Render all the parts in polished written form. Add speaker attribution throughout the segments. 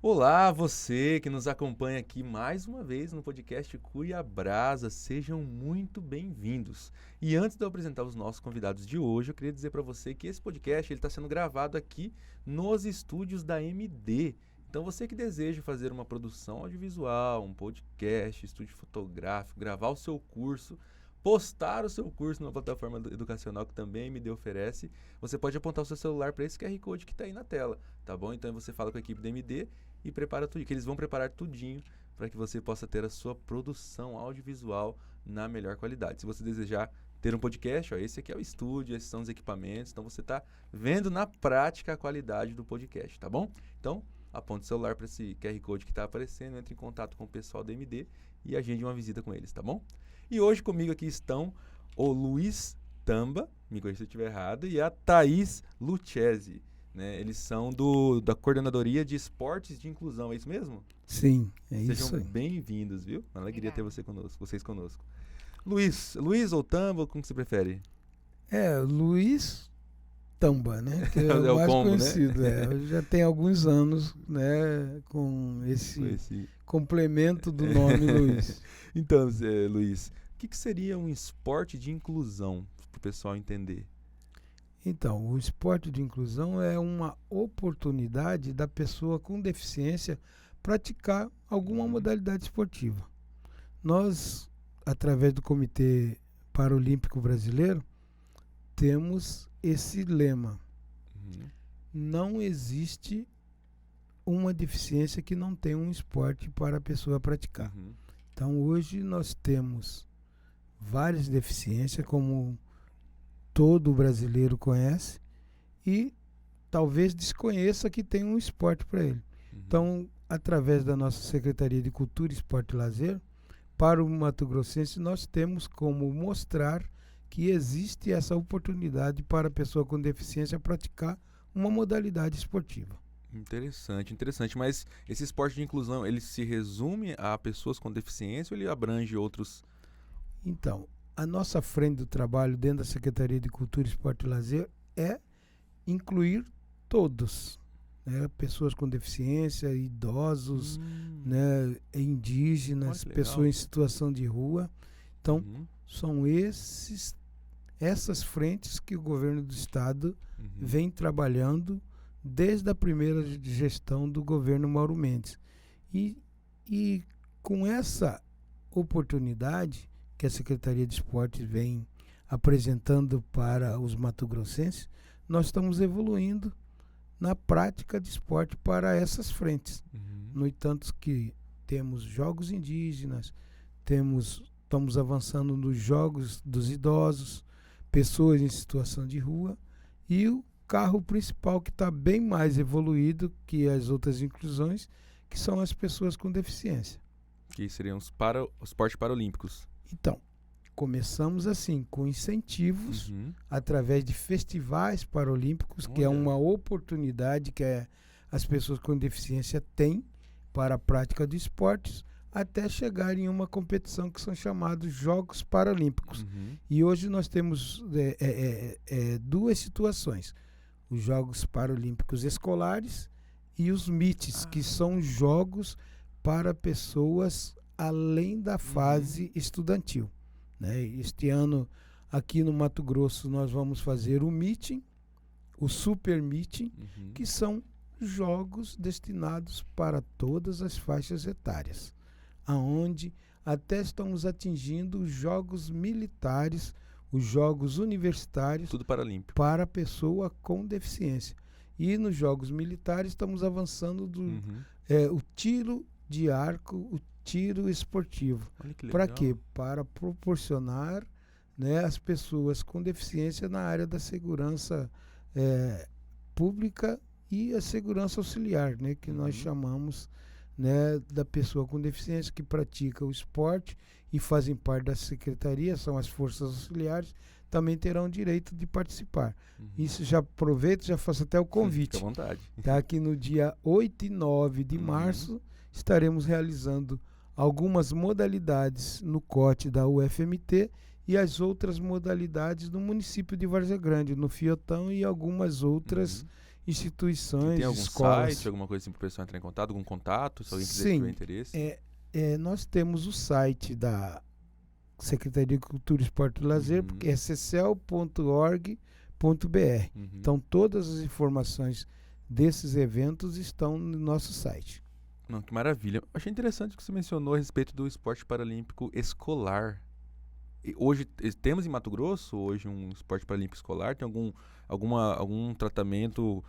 Speaker 1: Olá, você que nos acompanha aqui mais uma vez no podcast Cuiabrasa, sejam muito bem-vindos. E antes de eu apresentar os nossos convidados de hoje, eu queria dizer para você que esse podcast está sendo gravado aqui nos estúdios da MD. Então você que deseja fazer uma produção audiovisual, um podcast, estúdio fotográfico, gravar o seu curso, postar o seu curso numa plataforma educacional que também a MD oferece, você pode apontar o seu celular para esse QR Code que está aí na tela, tá bom? Então você fala com a equipe da MD e prepara tudo, que eles vão preparar tudinho para que você possa ter a sua produção audiovisual na melhor qualidade. Se você desejar ter um podcast, ó, esse aqui é o estúdio, esses são os equipamentos, então você está vendo na prática a qualidade do podcast, tá bom? Então, aponte o celular para esse QR Code que está aparecendo, entre em contato com o pessoal da MD e agende uma visita com eles, tá bom? E hoje comigo aqui estão o Luiz Tamba, me corrija se eu estiver errado, e a Thaís Lucchesi. Né? Eles são da Coordenadoria de Esportes de Inclusão, é isso mesmo?
Speaker 2: Sim, é isso aí.
Speaker 1: Sejam bem-vindos, viu? Uma alegria ter vocês conosco. Luiz ou Tamba, como que você prefere?
Speaker 2: Luiz Tamba, né? Que é
Speaker 1: É
Speaker 2: o
Speaker 1: o
Speaker 2: mais
Speaker 1: combo,
Speaker 2: conhecido.
Speaker 1: né?
Speaker 2: Eu já tem alguns anos, né, com esse complemento do nome Luiz.
Speaker 1: Então, Luiz, o que seria um esporte de inclusão, para o pessoal entender?
Speaker 2: Então, o esporte de inclusão é uma oportunidade da pessoa com deficiência praticar alguma modalidade esportiva. Nós, através do Comitê Paralímpico Brasileiro, temos esse lema. Não existe uma deficiência que não tenha um esporte para a pessoa praticar. Então, hoje nós temos várias deficiências, como todo brasileiro conhece, e talvez desconheça que tem um esporte para ele. Então, através da nossa Secretaria de Cultura, Esporte e Lazer, para o Mato Grossense, nós temos como mostrar que existe essa oportunidade para a pessoa com deficiência praticar uma modalidade esportiva.
Speaker 1: Interessante. Mas esse esporte de inclusão, ele se resume a pessoas com deficiência ou ele abrange outros?
Speaker 2: Então, a nossa frente do trabalho dentro da Secretaria de Cultura, Esporte e Lazer é incluir todos, né? Pessoas com deficiência, idosos, né? Indígenas, pessoas em situação de rua. Então, são essas frentes que o governo do estado vem trabalhando desde a primeira gestão do governo Mauro Mendes. E com essa oportunidade que a Secretaria de Esportes vem apresentando para os mato-grossenses, nós estamos evoluindo na prática de esporte para essas frentes. No entanto que temos jogos indígenas, estamos avançando nos jogos dos idosos, pessoas em situação de rua, e o carro principal que está bem mais evoluído que as outras inclusões, que são as pessoas com deficiência.
Speaker 1: Que seriam os esportes paralímpicos.
Speaker 2: Então, começamos assim, com incentivos, através de festivais paralímpicos, que é uma oportunidade que as pessoas com deficiência têm para a prática de esportes, até chegar em uma competição que são chamados Jogos Paralímpicos. E hoje nós temos duas situações: os Jogos Paralímpicos Escolares e os MITs, que são jogos para pessoas além da fase estudantil. Né? Este ano, aqui no Mato Grosso, nós vamos fazer o meeting, o super meeting, que são jogos destinados para todas as faixas etárias, aonde até estamos atingindo os jogos militares, os jogos universitários,
Speaker 1: tudo paralímpico,
Speaker 2: para a pessoa com deficiência. E nos jogos militares estamos avançando o tiro de arco, o tiro esportivo. Para quê? Para proporcionar, né, as pessoas com deficiência na área da segurança pública e a segurança auxiliar, né, que nós chamamos, né, da pessoa com deficiência que pratica o esporte e fazem parte da secretaria, são as forças auxiliares, também terão direito de participar. Isso já aproveito, já faço até o convite.
Speaker 1: Fique à vontade.
Speaker 2: Tá, que no dia 8 e 9 de março estaremos realizando algumas modalidades no COT da UFMT e as outras modalidades no município de Várzea Grande, no Fiotão, e algumas outras instituições,
Speaker 1: Tem algum
Speaker 2: escolas.
Speaker 1: site, alguma coisa assim para o pessoal entrar em contato, algum contato, se alguém quiser
Speaker 2: Sim,
Speaker 1: tiver interesse?
Speaker 2: nós temos o site da Secretaria de Cultura, Esporte e Lazer,
Speaker 1: Uhum.
Speaker 2: que é cecel.org.br.
Speaker 1: Uhum.
Speaker 2: Então, todas as informações desses eventos estão no nosso site.
Speaker 1: Não, que maravilha. Achei interessante que você mencionou a respeito do esporte paralímpico escolar. E hoje temos em Mato Grosso hoje um esporte paralímpico escolar? Tem algum tratamento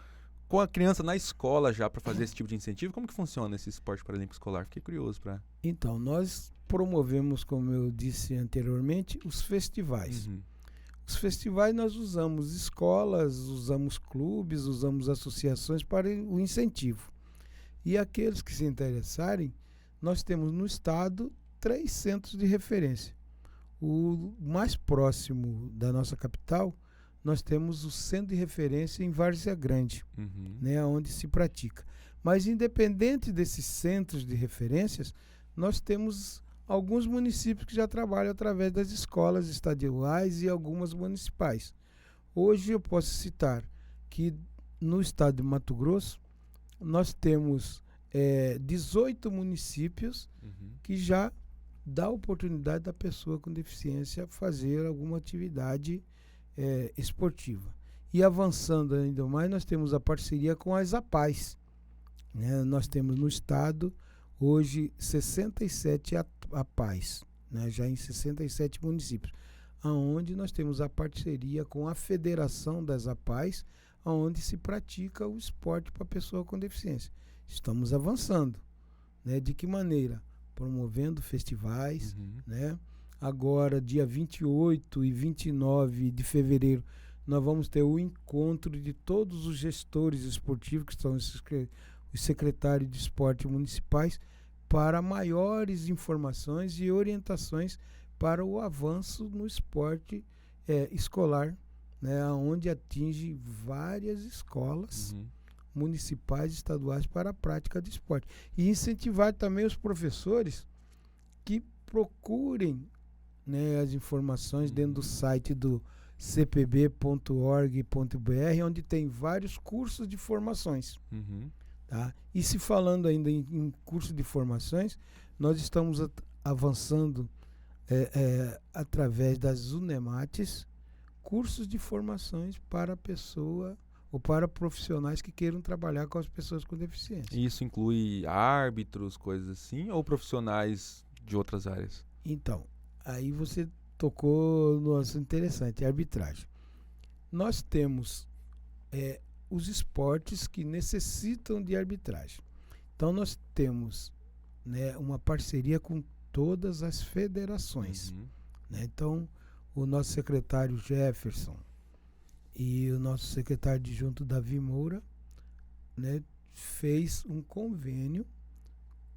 Speaker 1: com a criança na escola já para fazer esse tipo de incentivo? Como que funciona esse esporte paralímpico escolar? Fiquei curioso para.
Speaker 2: Então, nós promovemos, como eu disse anteriormente, os festivais.
Speaker 1: Uhum.
Speaker 2: Os festivais nós usamos escolas, usamos clubes, usamos associações para o incentivo. E aqueles que se interessarem, nós temos no estado 3 centros de referência. O mais próximo da nossa capital, nós temos o centro de referência em Várzea Grande,
Speaker 1: Uhum.
Speaker 2: né, onde se pratica. Mas independente desses centros de referências, nós temos alguns municípios que já trabalham através das escolas estaduais e algumas municipais. Hoje eu posso citar que no estado de Mato Grosso nós temos 18 municípios
Speaker 1: Uhum.
Speaker 2: que já dá a oportunidade da pessoa com deficiência fazer alguma atividade esportiva. E avançando ainda mais, nós temos a parceria com as APAES. Né? Nós temos no estado hoje 67 APAES, né? Já em 67 municípios, onde nós temos a parceria com a Federação das APAES, onde se pratica o esporte para a pessoa com deficiência. Estamos avançando. Né? De que maneira? Promovendo festivais.
Speaker 1: Uhum.
Speaker 2: Né? Agora, dia 28 e 29 de fevereiro, nós vamos ter o encontro de todos os gestores esportivos, que são os secretários de esporte municipais, para maiores informações e orientações para o avanço no esporte escolar, né, onde atinge várias escolas
Speaker 1: Uhum.
Speaker 2: municipais e estaduais para a prática de esporte. E incentivar também os professores que procurem, né, as informações dentro do site do cpb.org.br, onde tem vários cursos de formações.
Speaker 1: Uhum.
Speaker 2: Tá? E se falando ainda em curso de formações, nós estamos avançando através das Unemates, cursos de formações para a pessoa ou para profissionais que queiram trabalhar com as pessoas com deficiência.
Speaker 1: E isso inclui árbitros, coisas assim, ou profissionais de outras áreas?
Speaker 2: Então, aí você tocou no assunto interessante, a arbitragem. Nós temos os esportes que necessitam de arbitragem. Então nós temos, né, uma parceria com todas as federações.
Speaker 1: Uhum.
Speaker 2: Né? Então o nosso secretário Jefferson e o nosso secretário adjunto Davi Moura, né, fez um convênio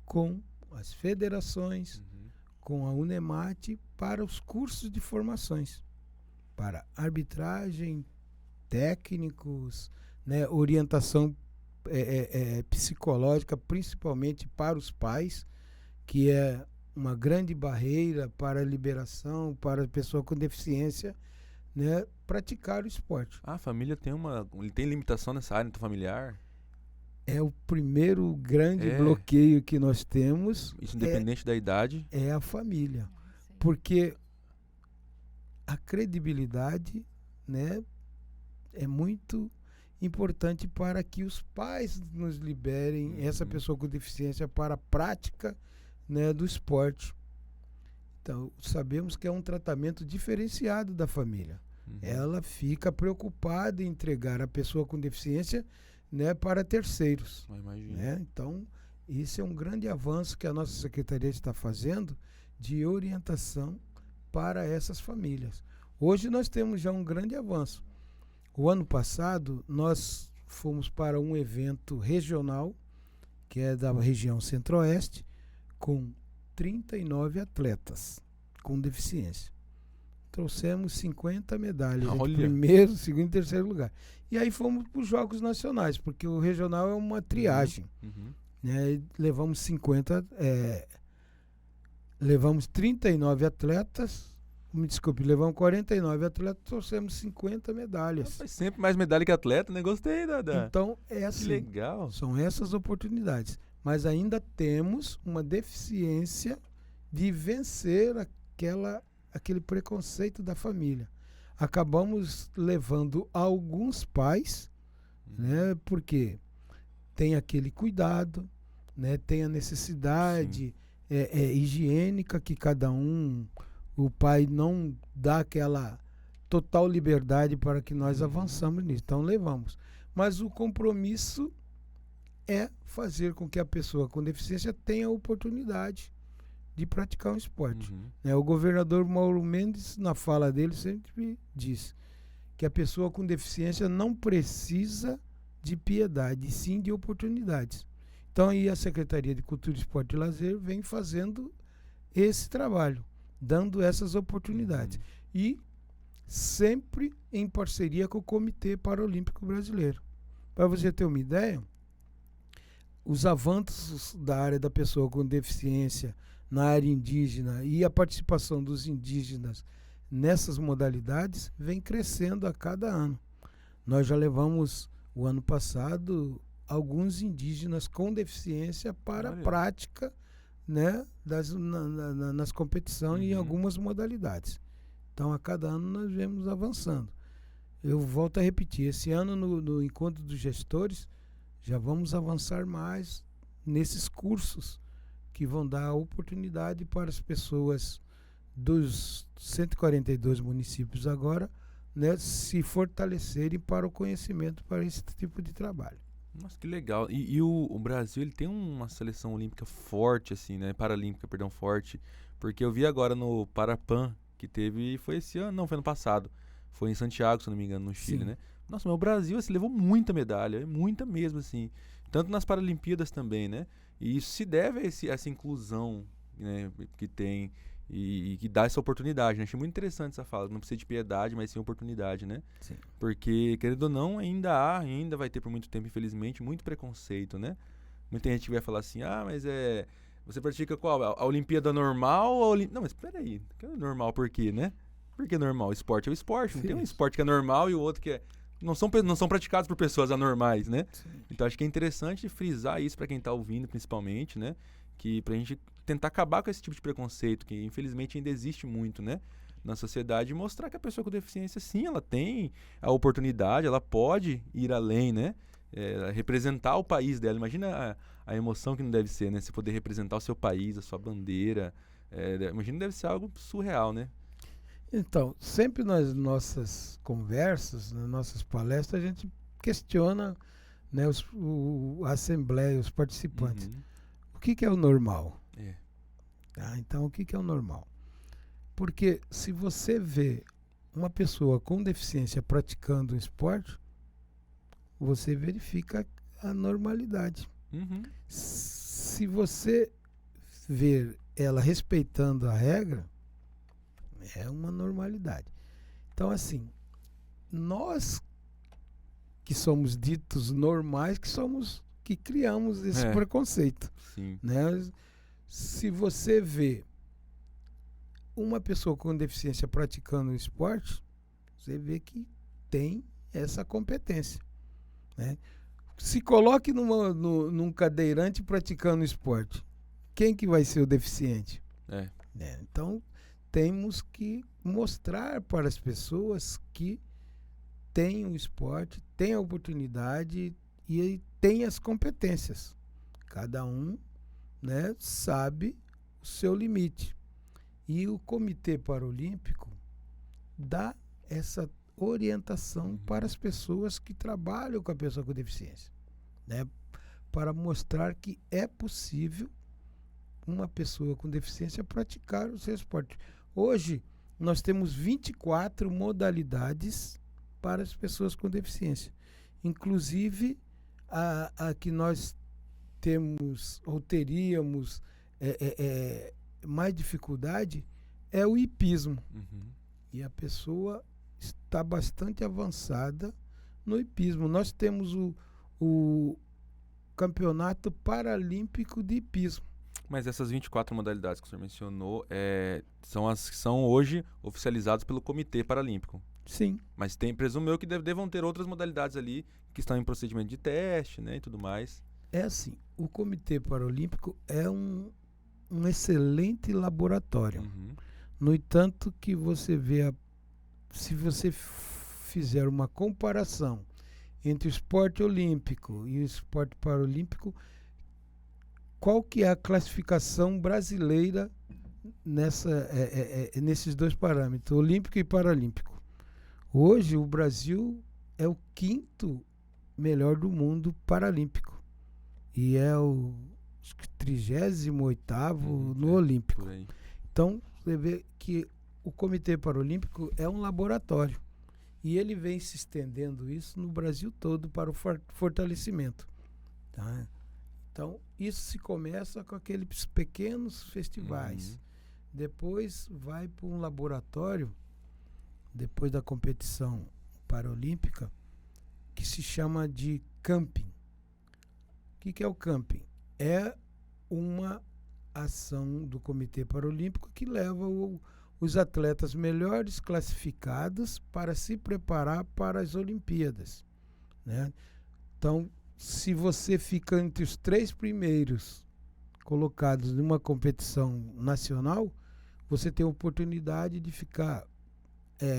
Speaker 2: com as federações,
Speaker 1: Uhum.
Speaker 2: com a Unemate para os cursos de formações, para arbitragem, técnicos, né, orientação psicológica, principalmente para os pais, que é uma grande barreira para a liberação, para a pessoa com deficiência, né, praticar o esporte.
Speaker 1: A família tem limitação nessa área familiar?
Speaker 2: É o primeiro grande
Speaker 1: É.
Speaker 2: bloqueio que nós temos.
Speaker 1: Isso independente da idade?
Speaker 2: É a família. Porque a credibilidade, né, é muito importante para que os pais nos liberem essa pessoa com deficiência para a prática, né, do esporte. Então, sabemos que é um tratamento diferenciado da família.
Speaker 1: Uhum.
Speaker 2: Ela fica preocupada em entregar a pessoa com deficiência, né, para terceiros.
Speaker 1: Imagino.
Speaker 2: Né? Então, isso é um grande avanço que a nossa secretaria está fazendo de orientação para essas famílias. Hoje nós temos já um grande avanço. O ano passado, nós fomos para um evento regional, que é da região Centro-Oeste, com 39 atletas com deficiência. Trouxemos 50 medalhas, entre primeiro, segundo e terceiro lugar. E aí fomos para os Jogos Nacionais, porque o regional é uma triagem.
Speaker 1: Uhum.
Speaker 2: Né? E levamos 39 atletas Me desculpe, levamos 49 atletas, trouxemos 50 medalhas.
Speaker 1: Mas sempre mais medalha que atleta, né? Gostei da...
Speaker 2: Então, é
Speaker 1: Que
Speaker 2: assim,
Speaker 1: legal.
Speaker 2: são essas oportunidades. Mas ainda temos uma deficiência de vencer aquele preconceito da família. Acabamos levando alguns pais, né, porque tem aquele cuidado, né, tem a necessidade higiênica que cada um, o pai não dá aquela total liberdade para que nós avançamos nisso. Então levamos. Mas o compromisso é fazer com que a pessoa com deficiência tenha a oportunidade de praticar um esporte. O governador Mauro Mendes, na fala dele, sempre diz que a pessoa com deficiência não precisa de piedade, sim de oportunidades. Então aí a Secretaria de Cultura, Esporte e Lazer vem fazendo esse trabalho, dando essas oportunidades. E sempre em parceria com o Comitê Paralímpico Brasileiro. Para você ter uma ideia, os avanços da área da pessoa com deficiência na área indígena e a participação dos indígenas nessas modalidades vem crescendo a cada ano. Nós já levamos, o ano passado, alguns indígenas com deficiência para a prática, né, nas competições em algumas modalidades. Então, a cada ano nós vemos avançando. Eu volto a repetir, esse ano no Encontro dos Gestores, já vamos avançar mais nesses cursos que vão dar a oportunidade para as pessoas dos 142 municípios agora, né, se fortalecerem para o conhecimento para esse tipo de trabalho.
Speaker 1: Nossa, que legal. E o Brasil, ele tem uma seleção olímpica forte, assim, né? Paralímpica, perdão, forte. Porque eu vi agora no Parapan, que teve, foi esse ano, não, foi ano passado. Foi em Santiago, se não me engano, no Chile, né? Nossa, mas o Brasil, assim, levou muita medalha, muita mesmo, assim. Tanto nas Paralimpíadas também, né? E isso se deve a essa inclusão, né, que tem e que dá essa oportunidade, né? Achei muito interessante essa fala. Não precisa de piedade, mas sim oportunidade, né?
Speaker 2: Sim.
Speaker 1: Porque, querendo ou não, ainda vai ter por muito tempo, infelizmente, muito preconceito, né? Muita gente vai falar assim, mas você pratica qual? A Olimpíada normal ou Não, mas peraí, que é normal por quê, né? Por que normal? O esporte é o esporte, não tem um esporte que é normal e o outro que é... Não são praticados por pessoas anormais, né? Sim. Então acho que é interessante frisar isso para quem está ouvindo, principalmente, né? Que pra gente tentar acabar com esse tipo de preconceito, que infelizmente ainda existe muito, né? Na sociedade, e mostrar que a pessoa com deficiência, sim, ela tem a oportunidade, ela pode ir além, né? Representar o país dela. Imagina a emoção que não deve ser, né? Você poder representar o seu país, a sua bandeira. Imagina que deve ser algo surreal, né?
Speaker 2: Então, sempre nas nossas conversas, nas nossas palestras, a gente questiona, né, a assembleia, os participantes. O que é o normal? Então, o que é o normal? Porque se você vê uma pessoa com deficiência praticando um esporte, você verifica a normalidade. Se você ver ela respeitando a regra, é uma normalidade. Então, assim, nós que somos ditos normais, que criamos esse preconceito.
Speaker 1: Sim.
Speaker 2: Né? Se você vê uma pessoa com deficiência praticando esporte, você vê que tem essa competência. Né? Se coloque num cadeirante praticando esporte, quem que vai ser o deficiente? Então, temos que mostrar para as pessoas que têm o esporte, têm a oportunidade e têm as competências. Cada um, né, sabe o seu limite. E o Comitê Paralímpico dá essa orientação para as pessoas que trabalham com a pessoa com deficiência, né, para mostrar que é possível uma pessoa com deficiência praticar o seu esporte. Hoje, nós temos 24 modalidades para as pessoas com deficiência. Inclusive, a que nós temos ou teríamos mais dificuldade é o hipismo. E a pessoa está bastante avançada no hipismo. Nós temos o Campeonato Paralímpico de Hipismo.
Speaker 1: Mas essas 24 modalidades que o senhor mencionou são as que são hoje oficializadas pelo Comitê Paralímpico.
Speaker 2: Sim.
Speaker 1: Mas presumo eu que devam ter outras modalidades ali que estão em procedimento de teste, né, e tudo mais.
Speaker 2: É assim, o Comitê Paralímpico é um excelente laboratório.
Speaker 1: Uhum.
Speaker 2: No entanto, que você vê, se você fizer uma comparação entre o esporte olímpico e o esporte paralímpico, qual que é a classificação brasileira nesses dois parâmetros, olímpico e paralímpico? Hoje o Brasil é o 5º melhor do mundo paralímpico e é o 38º no olímpico. Então você vê que o Comitê Paralímpico é um laboratório e ele vem se estendendo isso no Brasil todo para o fortalecimento, tá? Então isso se começa com aqueles pequenos festivais, depois vai para um laboratório depois da competição paralímpica que se chama de camping. O que é o camping? É uma ação do Comitê Paralímpico que leva os atletas melhores classificados para se preparar para as Olimpíadas, né? Então, se você fica entre os 3 primeiros colocados numa competição nacional, você tem a oportunidade de ficar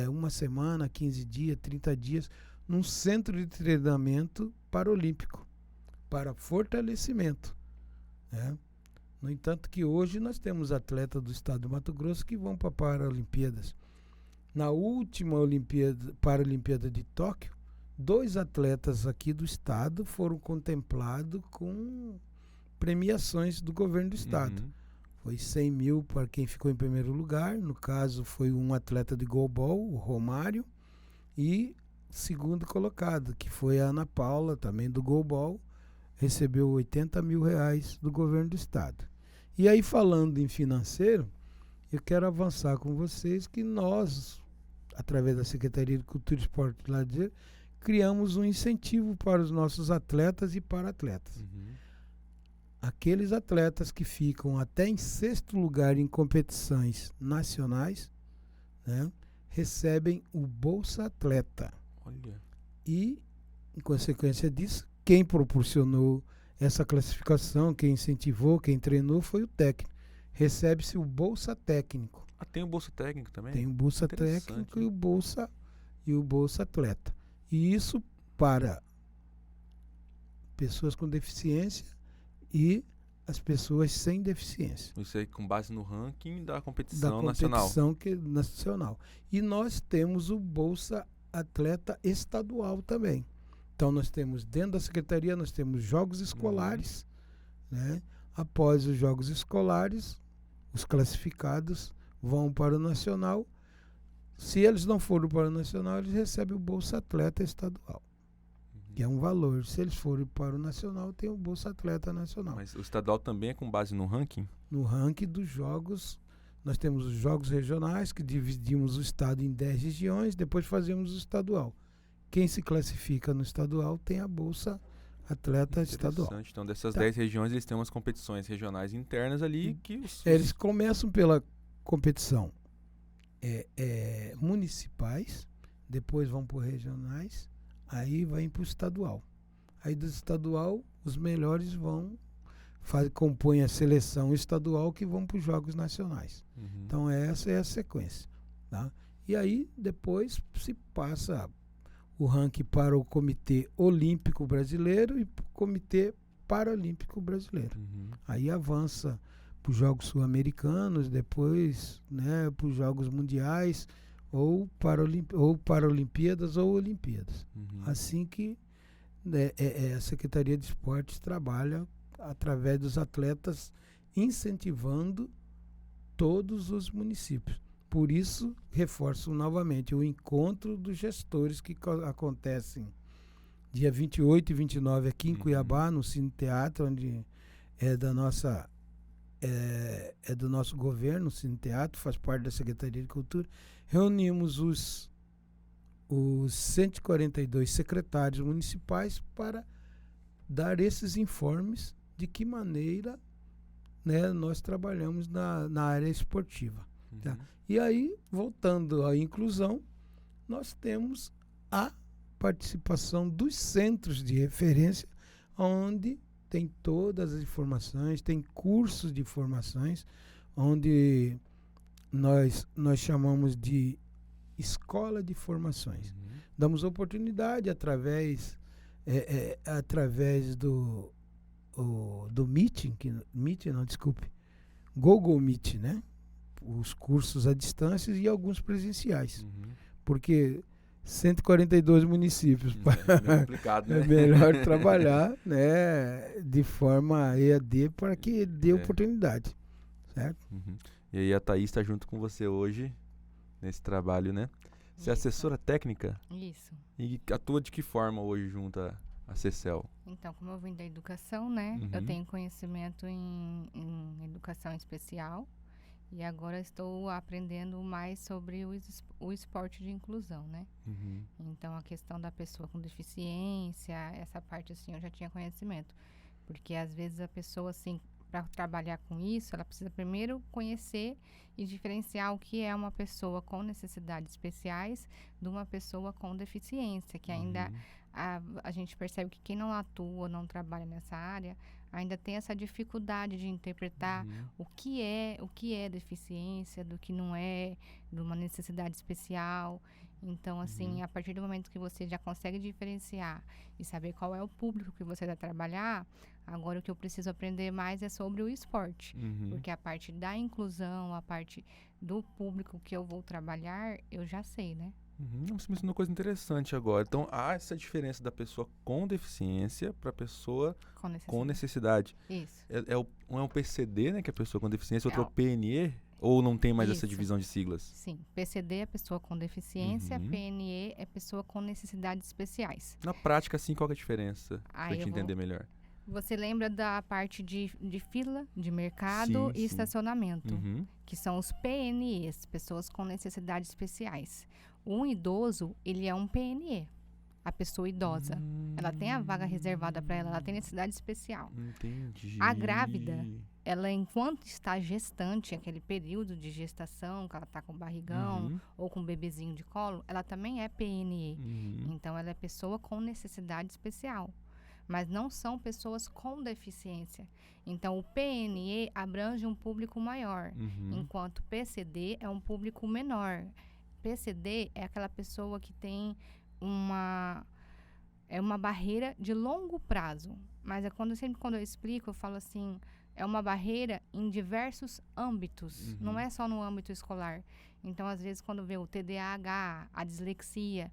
Speaker 2: uma semana, 15 dias, 30 dias num centro de treinamento paralímpico para fortalecimento, né? No entanto que hoje nós temos atletas do estado do Mato Grosso que vão para Paralimpíadas. Na última Paralimpíada de Tóquio, 2 atletas aqui do estado foram contemplados com premiações do governo do estado. Foi 100 mil para quem ficou em primeiro lugar, no caso foi um atleta de goalball, o Romário, e segundo colocado, que foi a Ana Paula, também do goalball, recebeu 80 mil reais do governo do estado. E aí, falando em financeiro, eu quero avançar com vocês que nós, através da Secretaria de Cultura, Esporte e Lazer, criamos um incentivo para os nossos atletas e para-atletas. Aqueles atletas que ficam até em 6º lugar em competições nacionais, né, recebem o Bolsa Atleta.
Speaker 1: Olha.
Speaker 2: E, em consequência disso, quem proporcionou essa classificação, quem incentivou, quem treinou foi o técnico. Recebe-se o Bolsa Técnico.
Speaker 1: Ah, tem o Bolsa Técnico também?
Speaker 2: Tem o Bolsa Técnico e o Bolsa Atleta. E isso para pessoas com deficiência e as pessoas sem deficiência.
Speaker 1: Isso aí com base no ranking da competição nacional.
Speaker 2: Nacional. E nós temos o Bolsa Atleta estadual também. Então nós temos dentro da secretaria, nós temos jogos escolares, né? Após os jogos escolares, os classificados vão para o nacional. Se eles não forem para o nacional, eles recebem o Bolsa Atleta estadual, que é um valor. Se eles forem para o nacional, tem o Bolsa Atleta nacional.
Speaker 1: Mas o estadual também é com base no ranking?
Speaker 2: No ranking dos jogos, nós temos os jogos regionais, que dividimos o estado em 10 regiões, depois fazemos o estadual. Quem se classifica no estadual tem a Bolsa Atleta estadual.
Speaker 1: Então, dessas 10 regiões, eles têm umas competições regionais internas ali que
Speaker 2: eles começam pela competição municipais, depois vão para regionais, aí vai para o estadual. Aí do estadual, os melhores compõem a seleção estadual que vão para os jogos nacionais. Então essa é a sequência, tá? E aí depois se passa o ranking para o Comitê Olímpico Brasileiro e para o Comitê Paralímpico Brasileiro. Aí avança para os Jogos Sul-Americanos, depois, né, para os Jogos Mundiais, ou Paralimpíadas ou Olimpíadas. Assim que a Secretaria de Esportes trabalha através dos atletas, incentivando todos os municípios. Por isso, reforço novamente o encontro dos gestores que acontecem dia 28 e 29 aqui em Cuiabá, no Cine Teatro, onde é do nosso governo, o Cine Teatro, faz parte da Secretaria de Cultura. Reunimos os 142 secretários municipais para dar esses informes de que maneira né, nós trabalhamos na área esportiva. Tá?
Speaker 1: Uhum.
Speaker 2: E aí, voltando à inclusão, nós temos a participação dos centros de referência, onde tem todas as informações, tem cursos de formações, onde nós chamamos de escola de formações.
Speaker 1: Uhum.
Speaker 2: Damos oportunidade através do Meeting, Meeting não, desculpe, Google Meet, né? Os cursos à distância e alguns presenciais.
Speaker 1: Uhum.
Speaker 2: Porque 142 municípios.
Speaker 1: É meio complicado, né?
Speaker 2: É melhor trabalhar, né, de forma EAD para que dê oportunidade. Certo?
Speaker 1: Uhum. E aí a Thaís está junto com você hoje nesse trabalho, né? Você é
Speaker 3: Isso.
Speaker 1: assessora técnica
Speaker 3: Isso.
Speaker 1: e atua de que forma hoje junto à CECEL?
Speaker 3: Então, como eu vim da educação, né? Eu
Speaker 1: Uhum.
Speaker 3: tenho conhecimento em educação especial e agora estou aprendendo mais sobre o esporte de inclusão, né?
Speaker 1: Uhum.
Speaker 3: Então, a questão da pessoa com deficiência, essa parte assim, eu já tinha conhecimento. Porque às vezes a pessoa, assim, para trabalhar com isso, ela precisa primeiro conhecer e diferenciar o que é uma pessoa com necessidades especiais de uma pessoa com deficiência, que ainda a gente percebe que quem não atua, não trabalha nessa área, ainda tem essa dificuldade de interpretar o que é deficiência, do que não é, de uma necessidade especial. Então, assim, a partir do momento que você já consegue diferenciar e saber qual é o público que você vai trabalhar, agora o que eu preciso aprender mais é sobre o esporte.
Speaker 1: Uhum.
Speaker 3: Porque a parte da inclusão, a parte do público que eu vou trabalhar, eu já sei, né?
Speaker 1: Uhum. Você mencionou uma coisa interessante agora. Então, há essa diferença da pessoa com deficiência para a pessoa com necessidade.
Speaker 3: Isso.
Speaker 1: Um é um PCD, né, que é a pessoa com deficiência, outro é o
Speaker 3: É o-
Speaker 1: PNE, ou não tem mais essa
Speaker 3: Isso.
Speaker 1: divisão de siglas?
Speaker 3: Sim. PCD é pessoa com deficiência,
Speaker 1: Uhum.
Speaker 3: PNE é pessoa com necessidades especiais.
Speaker 1: Na prática, assim, qual que é a diferença? Pra
Speaker 3: Aí
Speaker 1: gente
Speaker 3: eu vou-
Speaker 1: entender melhor.
Speaker 3: Você lembra da parte de fila, de mercado
Speaker 1: Sim,
Speaker 3: e
Speaker 1: sim.
Speaker 3: estacionamento,
Speaker 1: Uhum.
Speaker 3: que são os PNEs, pessoas com necessidades especiais. Um idoso, ele é um PNE, a pessoa idosa. Ela tem a vaga reservada para ela tem necessidade especial.
Speaker 1: Entendi.
Speaker 3: A grávida, ela, enquanto está gestante, aquele período de gestação, que ela está com barrigão
Speaker 1: Uhum.
Speaker 3: ou com um bebezinho de colo, ela também é PNE.
Speaker 1: Uhum.
Speaker 3: Então, ela é pessoa com necessidade especial. Mas não são pessoas com deficiência. Então, o PNE abrange um público maior,
Speaker 1: Uhum.
Speaker 3: enquanto o PCD é um público menor. PCD é aquela pessoa que tem uma barreira de longo prazo. Mas sempre quando eu explico, eu falo assim, é uma barreira em diversos âmbitos, não é só no âmbito escolar. Então, às vezes, quando vê o TDAH, a dislexia,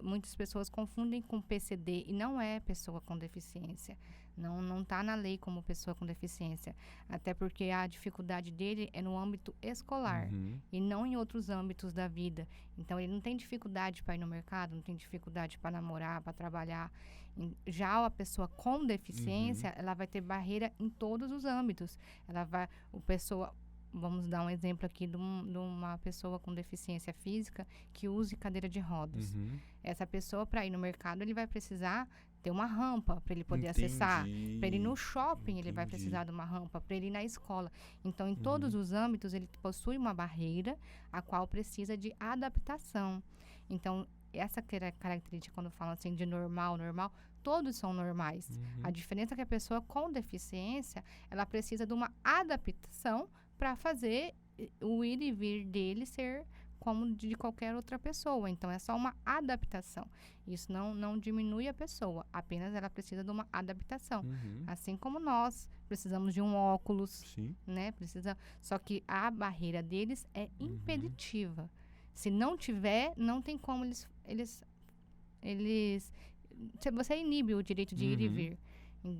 Speaker 3: muitas pessoas confundem com PCD e não é pessoa com deficiência. Não está na lei como pessoa com deficiência. Até porque a dificuldade dele é no âmbito escolar e não em outros âmbitos da vida. Então, ele não tem dificuldade para ir no mercado, não tem dificuldade para namorar, para trabalhar. Já a pessoa com deficiência, ela vai ter barreira em todos os âmbitos. Vamos dar um exemplo aqui de uma pessoa com deficiência física que use cadeira de rodas. Essa pessoa, para ir no mercado, ele vai precisar ter uma rampa para ele poder acessar. Para ele ir no shopping, ele vai precisar de uma rampa. Para ele ir na escola. Então, em todos os âmbitos, ele possui uma barreira a qual precisa de adaptação. Então, essa característica, quando falam assim de normal, todos são normais. A diferença é que a pessoa com deficiência, ela precisa de uma adaptação para fazer o ir e vir dele ser como de qualquer outra pessoa. Então, é só uma adaptação. Isso não diminui a pessoa, apenas ela precisa de uma adaptação. Assim como nós precisamos de um óculos,
Speaker 1: Sim.
Speaker 3: né? Só que a barreira deles é impeditiva. Se não tiver, não tem como você inibe o direito de ir e vir.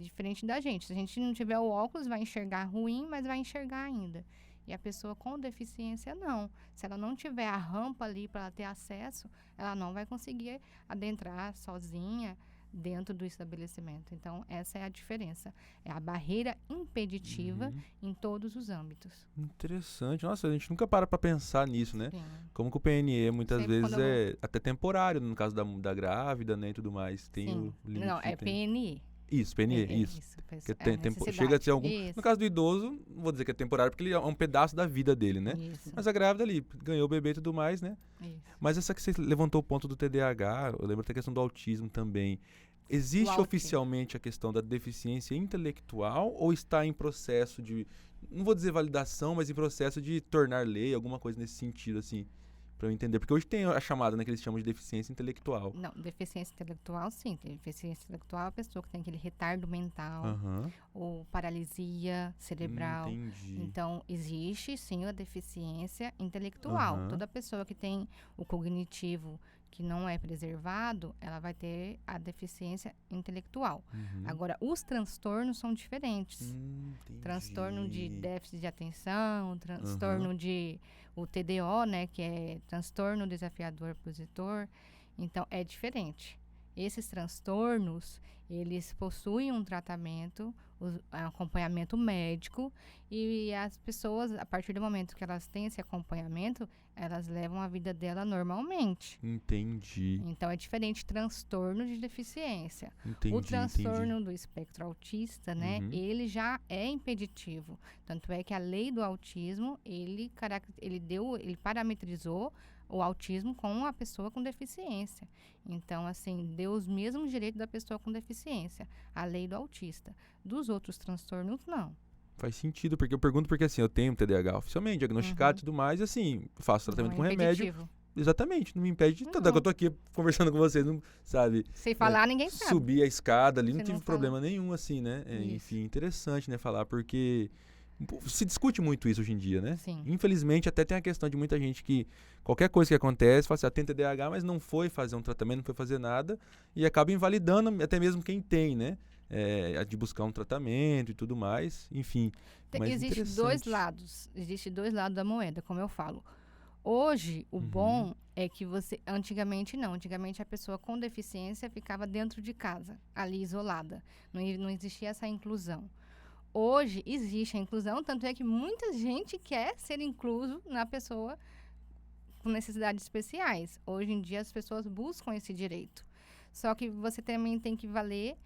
Speaker 3: Diferente da gente. Se a gente não tiver o óculos, vai enxergar ruim, mas vai enxergar ainda. E a pessoa com deficiência, não. Se ela não tiver a rampa ali para ela ter acesso, ela não vai conseguir adentrar sozinha dentro do estabelecimento. Então, essa é a diferença. É a barreira impeditiva em todos os âmbitos.
Speaker 1: Interessante. Nossa, a gente nunca para pensar nisso, né?
Speaker 3: Sim.
Speaker 1: Como que o PNE muitas
Speaker 3: Sempre
Speaker 1: vezes
Speaker 3: quando
Speaker 1: é até temporário, no caso da grávida, né, e tudo mais. Tem
Speaker 3: Sim.
Speaker 1: o limite
Speaker 3: Não,
Speaker 1: de
Speaker 3: é
Speaker 1: tempo.
Speaker 3: PNE.
Speaker 1: Isso, PNE, isso. Chega a ter algum...
Speaker 3: Isso.
Speaker 1: No caso do idoso, não vou dizer que é temporário, porque ele é um pedaço da vida dele, né?
Speaker 3: Isso.
Speaker 1: Mas a grávida ali, ganhou o bebê e tudo mais, né?
Speaker 3: Isso.
Speaker 1: Mas essa que você levantou o ponto do TDAH, eu lembro até a questão do autismo também. Existe oficialmente a questão da deficiência intelectual ou está em processo de, não vou dizer validação, mas em processo de tornar lei, alguma coisa nesse sentido, assim, para eu entender? Porque hoje tem a chamada, né, que eles chamam de deficiência intelectual.
Speaker 3: Não, deficiência intelectual, sim. Deficiência intelectual é a pessoa que tem aquele retardo mental ou paralisia cerebral.
Speaker 1: Entendi.
Speaker 3: Então, existe, sim, a deficiência intelectual. Toda pessoa que tem o cognitivo que não é preservado, ela vai ter a deficiência intelectual. Agora, os transtornos são diferentes. Transtorno de déficit de atenção, transtorno de... O TDO, né, que é transtorno desafiador opositor. Então, é diferente. Esses transtornos, eles possuem um tratamento, acompanhamento médico, e as pessoas, a partir do momento que elas têm esse acompanhamento, elas levam a vida dela normalmente.
Speaker 1: Entendi.
Speaker 3: Então, é diferente transtorno de deficiência.
Speaker 1: Entendi,
Speaker 3: o transtorno do espectro autista, né, ele já é impeditivo. Tanto é que a lei do autismo, ele parametrizou o autismo com a pessoa com deficiência. Então, assim, deu os mesmos direitos da pessoa com deficiência, a lei do autista. Dos outros transtornos, não.
Speaker 1: Faz sentido, porque eu pergunto porque, assim, eu tenho TDAH oficialmente, diagnosticado e tudo mais, e assim, faço tratamento com remédio. Exatamente, não me impede de... Tanto é que eu tô aqui conversando com vocês, não, sabe?
Speaker 3: Sem falar, ninguém sabe.
Speaker 1: Subir a escada ali, não tive problema nenhum, assim, né? Enfim, interessante, né, falar, porque... Se discute muito isso hoje em dia, né?
Speaker 3: Sim.
Speaker 1: Infelizmente, até tem a questão de muita gente que qualquer coisa que acontece, fala assim, tem TDAH, mas não foi fazer um tratamento, não foi fazer nada, e acaba invalidando até mesmo quem tem, né? De buscar um tratamento e tudo mais, enfim.
Speaker 3: Existem dois lados da moeda, como eu falo. Hoje, o bom é que antigamente não. Antigamente, a pessoa com deficiência ficava dentro de casa, ali isolada. Não existia essa inclusão. Hoje existe a inclusão, tanto é que muita gente quer ser incluso na pessoa com necessidades especiais. Hoje em dia as pessoas buscam esse direito. Só que você também tem que valer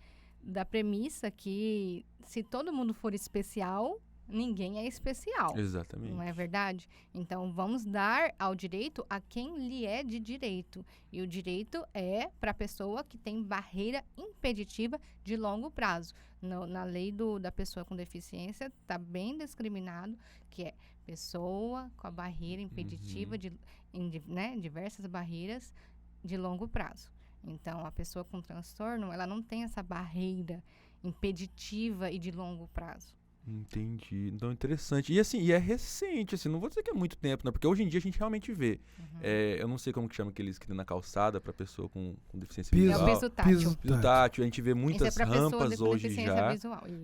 Speaker 3: da premissa que se todo mundo for especial, ninguém é especial.
Speaker 1: Exatamente.
Speaker 3: Não é verdade? Então, vamos dar ao direito a quem lhe é de direito. E o direito é para a pessoa que tem barreira impeditiva de longo prazo. Na lei da pessoa com deficiência, está bem discriminado que é pessoa com a barreira impeditiva, diversas barreiras de longo prazo. Então, a pessoa com transtorno, ela não tem essa barreira impeditiva e de longo prazo.
Speaker 1: Entendi. Então, interessante. E assim, é recente, assim, não vou dizer que é muito tempo, né? Porque hoje em dia a gente realmente vê. Eu não sei como que chama aqueles que tem na calçada para pessoa com deficiência visual.
Speaker 3: É o piso tátil.
Speaker 1: Piso tátil. A gente vê muitas rampas hoje já.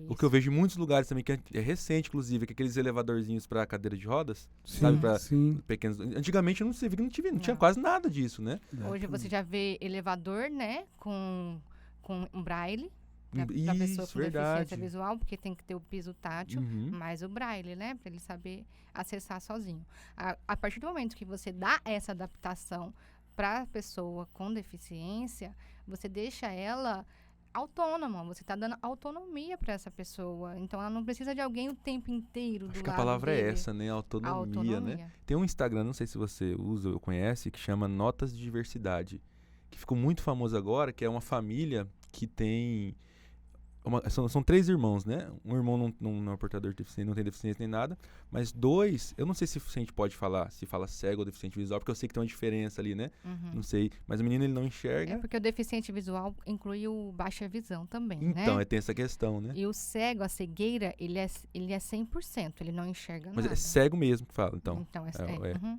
Speaker 1: O que eu vejo em muitos lugares também, que é recente, inclusive, que é aqueles elevadorzinhos para cadeira de rodas, sabe? Para pequenos. Antigamente eu não sei, não tinha quase nada disso, né?
Speaker 3: Hoje você já vê elevador, né? Com um braille. Para pessoa com deficiência visual, porque tem que ter o piso tátil, mais o braille, né? Para ele saber acessar sozinho. A partir do momento que você dá essa adaptação para a pessoa com deficiência, você deixa ela autônoma. Você está dando autonomia para essa pessoa. Então, ela não precisa de alguém o tempo inteiro do lado
Speaker 1: Acho que a palavra
Speaker 3: dele.
Speaker 1: é essa, né? Autonomia, né? Tem um Instagram, não sei se você usa ou conhece, que chama Notas de Diversidade, que ficou muito famoso agora, que é uma família que tem... São 3 irmãos, né? Um irmão não é portador de deficiência, não tem deficiência nem nada, mas 2, eu não sei se a gente pode falar, se fala cego ou deficiente visual, porque eu sei que tem uma diferença ali, né? Não sei, mas o menino ele não enxerga.
Speaker 3: É porque o deficiente visual inclui o baixa visão também,
Speaker 1: então,
Speaker 3: né?
Speaker 1: Tem essa questão, né?
Speaker 3: E o cego, a cegueira, ele é 100%, ele não enxerga nada.
Speaker 1: Mas é cego mesmo que fala, então.
Speaker 3: Então,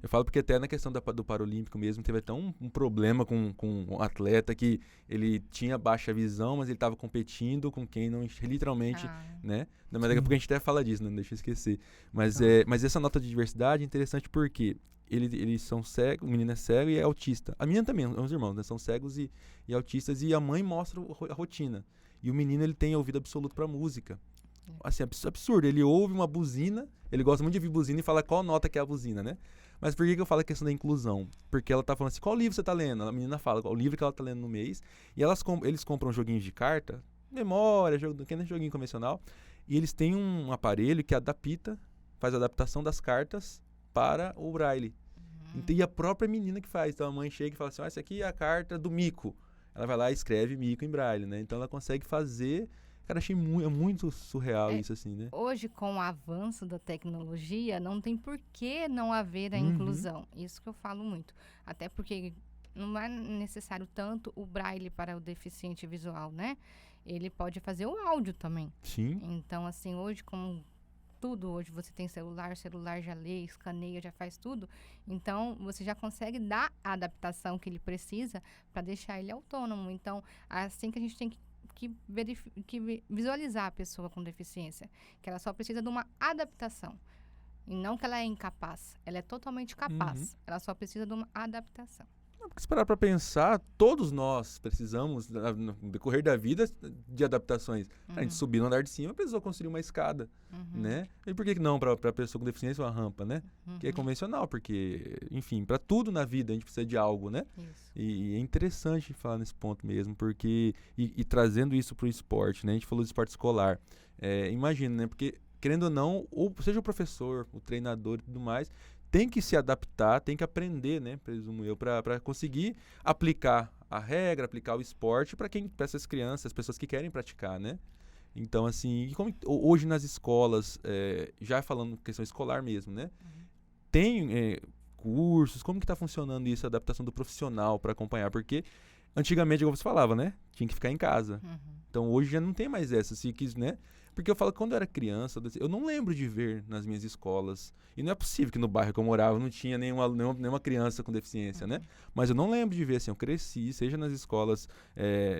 Speaker 1: Eu falo porque até na questão do Paralímpico mesmo, teve até um problema com um atleta que ele tinha baixa visão, mas ele estava competindo com quem não enxerga, literalmente, né? Mas daqui a pouco a gente até fala disso, né? Não deixa eu esquecer. Mas essa nota de diversidade é interessante porque eles são cegos, o menino é cego e é autista. A menina também, os irmãos, né? São cegos e autistas, e a mãe mostra a rotina. E o menino, ele tem ouvido absoluto pra música. Assim, absurdo. Ele ouve uma buzina, ele gosta muito de ouvir buzina e fala qual nota que é a buzina, né? Mas por que eu falo a questão da inclusão? Porque ela tá falando assim, qual livro você tá lendo? A menina fala qual livro que ela tá lendo no mês. E eles compram joguinhos de carta memória, joguinho convencional. E eles têm um aparelho que faz a adaptação das cartas para o braille. E a própria menina que faz. Então a mãe chega e fala assim, essa aqui é a carta do mico. Ela vai lá e escreve mico em braille, né? Então ela consegue fazer... Cara, achei muito surreal isso, assim, né?
Speaker 3: Hoje, com o avanço da tecnologia, não tem por que não haver a inclusão. Isso que eu falo muito. Até porque não é necessário tanto o braille para o deficiente visual, né? Ele pode fazer o áudio também.
Speaker 1: Sim.
Speaker 3: Então, assim, hoje, como tudo, hoje você tem celular já lê, escaneia, já faz tudo. Então, você já consegue dar a adaptação que ele precisa para deixar ele autônomo. Então, assim que a gente tem que visualizar a pessoa com deficiência, que ela só precisa de uma adaptação. E não que ela é incapaz. Ela é totalmente capaz. Ela só precisa de uma adaptação.
Speaker 1: Porque se parar para pensar, todos nós precisamos, no decorrer da vida, de adaptações. A gente subir no andar de cima, precisou construir uma escada, né? E por que não para a pessoa com deficiência uma rampa, né? Que é convencional, porque, enfim, para tudo na vida a gente precisa de algo, né?
Speaker 3: Isso.
Speaker 1: E é interessante falar nesse ponto mesmo, porque... E trazendo isso para o esporte, né? A gente falou de esporte escolar. Imagina, né? Porque, querendo ou não, seja o professor, o treinador e tudo mais... tem que se adaptar, tem que aprender, né, presumo eu, para conseguir aplicar a regra, aplicar o esporte para essas crianças, as pessoas que querem praticar, né? Então, assim, hoje nas escolas, já falando questão escolar mesmo, né? Tem cursos, como que está funcionando isso, a adaptação do profissional para acompanhar? Porque antigamente, como você falava, né? Tinha que ficar em casa. Então, hoje já não tem mais essa, se quis, né? Porque eu falo que quando eu era criança, eu não lembro de ver nas minhas escolas, e não é possível que no bairro que eu morava não tinha nenhuma criança com deficiência, né? Mas eu não lembro de ver, assim, eu cresci, seja nas escolas,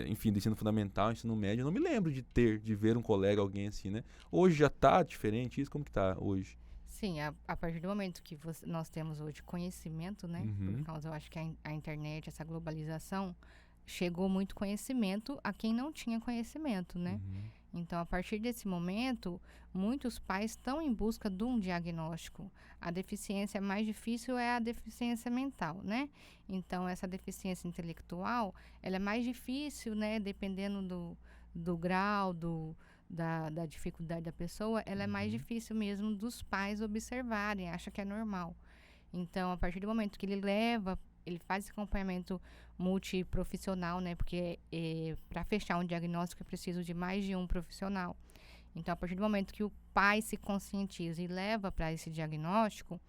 Speaker 1: enfim, do ensino fundamental, ensino médio, eu não me lembro de ver um colega, alguém assim, né? Hoje já tá diferente isso? Como que tá hoje?
Speaker 3: Sim, a partir do momento que nós temos hoje conhecimento, né? Por causa, eu acho que a internet, essa globalização, chegou muito conhecimento a quem não tinha conhecimento, né? Então, a partir desse momento, muitos pais estão em busca de um diagnóstico. A deficiência mais difícil é a deficiência mental, né? Então, essa deficiência intelectual, ela é mais difícil, né? Dependendo do grau, da dificuldade da pessoa, ela é mais difícil mesmo dos pais observarem, acha que é normal. Então, a partir do momento que ele faz esse acompanhamento multiprofissional, né? Porque para fechar um diagnóstico é preciso de mais de um profissional. Então, a partir do momento que o pai se conscientiza e leva para esse diagnóstico,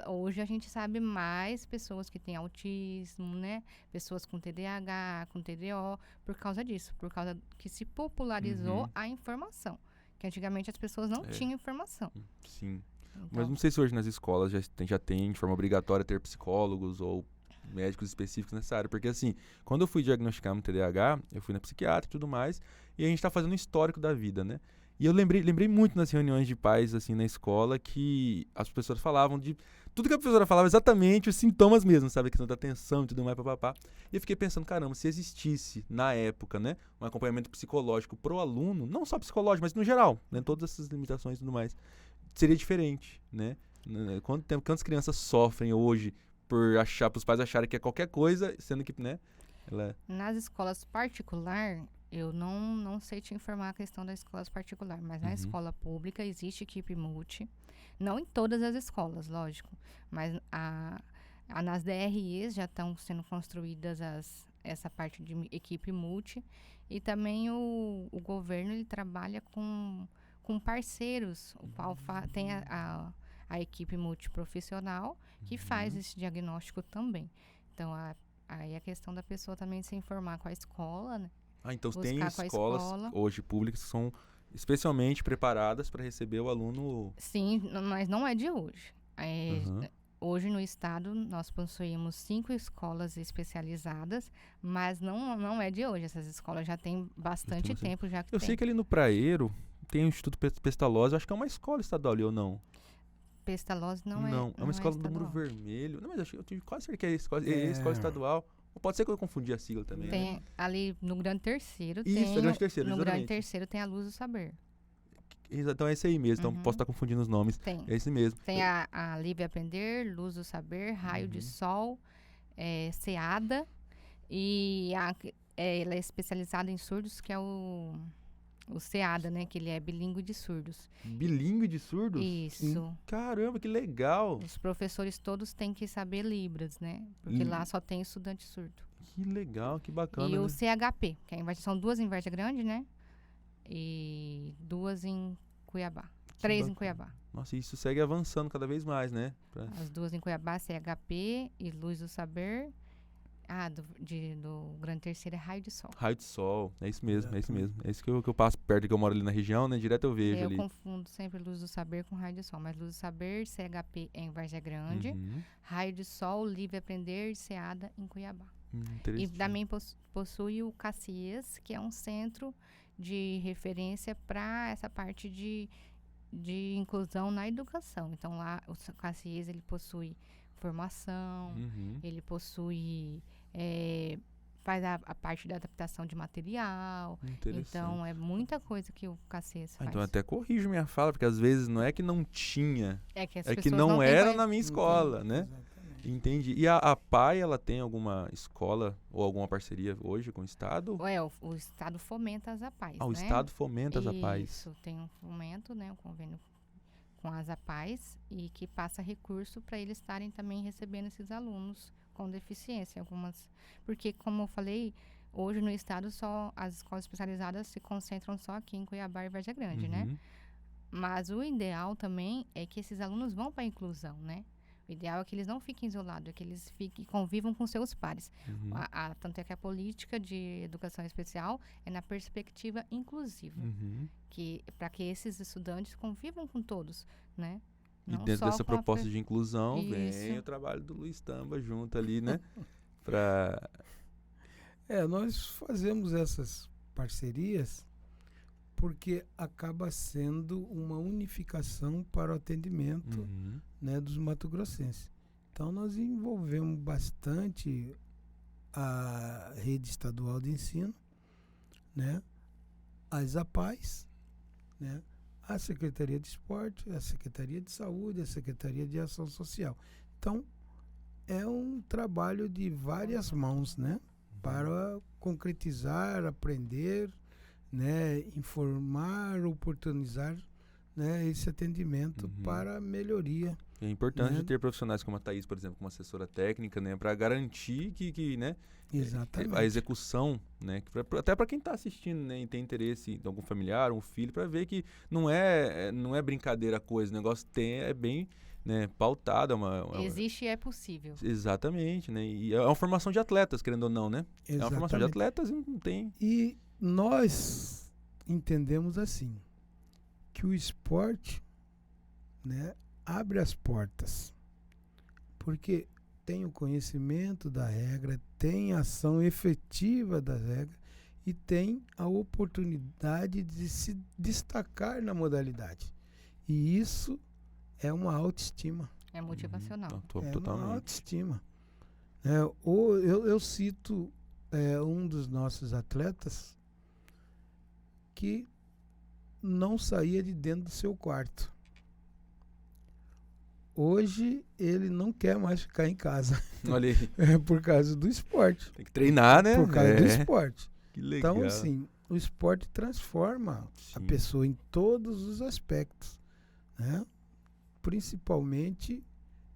Speaker 3: hoje a gente sabe mais pessoas que têm autismo, né? Pessoas com TDAH, com TDO, por causa disso, por causa que se popularizou a informação. Que antigamente as pessoas não tinham informação.
Speaker 1: Sim. Então, mas não sei se hoje nas escolas já tem de forma obrigatória ter psicólogos ou médicos específicos nessa área, porque assim, quando eu fui diagnosticar um TDAH, eu fui na psiquiatra e tudo mais, e a gente tá fazendo um histórico da vida, né? E eu lembrei muito nas reuniões de pais, assim, na escola, que as professoras falavam de... Tudo que a professora falava, exatamente os sintomas mesmo, sabe? A questão da atenção e tudo mais, papapá. E eu fiquei pensando, caramba, se existisse, na época, né, um acompanhamento psicológico pro aluno, não só psicológico, mas no geral, né, todas essas limitações e tudo mais, seria diferente, né? Quantas crianças sofrem hoje por os pais acharem que é qualquer coisa, sendo que, né?
Speaker 3: Nas escolas particulares, eu não sei te informar a questão das escolas particulares, mas na escola pública existe equipe multi. Não em todas as escolas, lógico, mas nas DREs já estão sendo construídas essa parte de equipe multi. E também o governo ele trabalha com parceiros, o qual tem a equipe multiprofissional que faz esse diagnóstico também. Então, aí a questão da pessoa também se informar com a escola, né?
Speaker 1: Então tem escolas hoje públicas que são especialmente preparadas para receber o aluno...
Speaker 3: Sim, mas não é de hoje. Hoje no estado nós possuímos 5 escolas especializadas, mas não é de hoje. Essas escolas já têm bastante tempo. Eu
Speaker 1: sei que ali no Praeiro tem o Instituto Pestalozzi, acho que é uma escola estadual ali ou não?
Speaker 3: Pestalozzi não é.
Speaker 1: Não, é uma escola do Muro Vermelho. Não, mas eu tive quase certeza que é escola estadual. Ou pode ser que eu confundi a sigla também.
Speaker 3: Tem, né? Ali no Grande Terceiro.
Speaker 1: Isso, no Grande Terceiro,
Speaker 3: exatamente. No Grande Terceiro tem a Luz do Saber.
Speaker 1: Então é esse aí mesmo, então posso estar confundindo os nomes.
Speaker 3: Tem.
Speaker 1: É esse mesmo.
Speaker 3: Tem a Livre Aprender, Luz do Saber, Raio de Sol, Seada. E ela é especializada em surdos, que é o SEADA, né? Que ele é bilíngue de surdos.
Speaker 1: Bilíngue de surdos?
Speaker 3: Isso.
Speaker 1: Caramba, que legal.
Speaker 3: Os professores todos têm que saber Libras, né? Porque lá só tem estudante surdo.
Speaker 1: Que legal, que bacana.
Speaker 3: E
Speaker 1: né?
Speaker 3: o CHP, que são 2 em Vargem Grande, né? E 2 em Cuiabá. 3 em Cuiabá.
Speaker 1: Nossa, isso segue avançando cada vez mais, né?
Speaker 3: As 2 em Cuiabá, CHP e Luz do Saber. Do Grande Terceiro é Raio de Sol.
Speaker 1: Raio de Sol, é isso mesmo, é isso mesmo. É isso que eu passo perto, que eu moro ali na região, né? Direto eu vejo ali.
Speaker 3: Eu confundo sempre Luz do Saber com Raio de Sol, mas Luz do Saber, CHP é em Vargem Grande. Raio de Sol, Livre Aprender, SEADA em Cuiabá. E também possui o CACIES, que é um centro de referência para essa parte de inclusão na educação. Então lá o CACIES, ele possui formação, ele possui faz a parte da adaptação de material. Então é muita coisa que o CACIES faz.
Speaker 1: Então até corrijo minha fala, porque às vezes não é que não tinha,
Speaker 3: é que
Speaker 1: não era na minha escola, né? Entendi. E a PAI, ela tem alguma escola ou alguma parceria hoje com o Estado?
Speaker 3: O Estado fomenta as APAES,
Speaker 1: o Estado fomenta as APAES.
Speaker 3: Isso, tem um fomento, né, um convênio com as APAES e que passa recurso para eles estarem também recebendo esses alunos com deficiência. Porque, como eu falei, hoje no Estado só as escolas especializadas se concentram só aqui em Cuiabá e Vargem Grande, né? Mas o ideal também é que esses alunos vão para a inclusão, né? O ideal é que eles não fiquem isolados, é que eles convivam com seus pares. Tanto é que a política de educação especial é na perspectiva inclusiva. Para que esses estudantes convivam com todos, né?
Speaker 1: Não e dentro dessa proposta de inclusão vem o trabalho do Luiz Tamba junto ali, né?
Speaker 2: Nós fazemos essas parcerias porque acaba sendo uma unificação para o atendimento, né, dos mato-grossenses. Então, nós envolvemos bastante a rede estadual de ensino, né, as APAES, né, a Secretaria de Esporte, a Secretaria de Saúde, a Secretaria de Ação Social. Então, é um trabalho de várias mãos, né, para concretizar, aprender, né, informar, oportunizar, né, esse atendimento para melhoria.
Speaker 1: É importante ter profissionais como a Thaís, por exemplo, como assessora técnica, né, para garantir que né, a execução, né, até para quem está assistindo, né, e tem interesse de algum familiar, um filho, para ver que não é brincadeira a coisa, o negócio é bem, né, pautado.
Speaker 3: Existe e é possível.
Speaker 1: Exatamente, né, e é uma formação de atletas, querendo ou não, né? Exatamente. É uma formação de atletas e não tem...
Speaker 2: E nós entendemos assim, que o esporte, né, abre as portas, porque tem o conhecimento da regra, tem a ação efetiva da regra e tem a oportunidade de se destacar na modalidade. E isso é uma autoestima.
Speaker 3: É motivacional.
Speaker 2: Uma autoestima. Eu cito um dos nossos atletas que não saía de dentro do seu quarto. Hoje ele não quer mais ficar em casa.
Speaker 1: Olha aí.
Speaker 2: Por causa do esporte.
Speaker 1: Tem que treinar, né?
Speaker 2: Por causa do esporte.
Speaker 1: Que legal.
Speaker 2: Então, assim, o esporte transforma a pessoa em todos os aspectos, né? Principalmente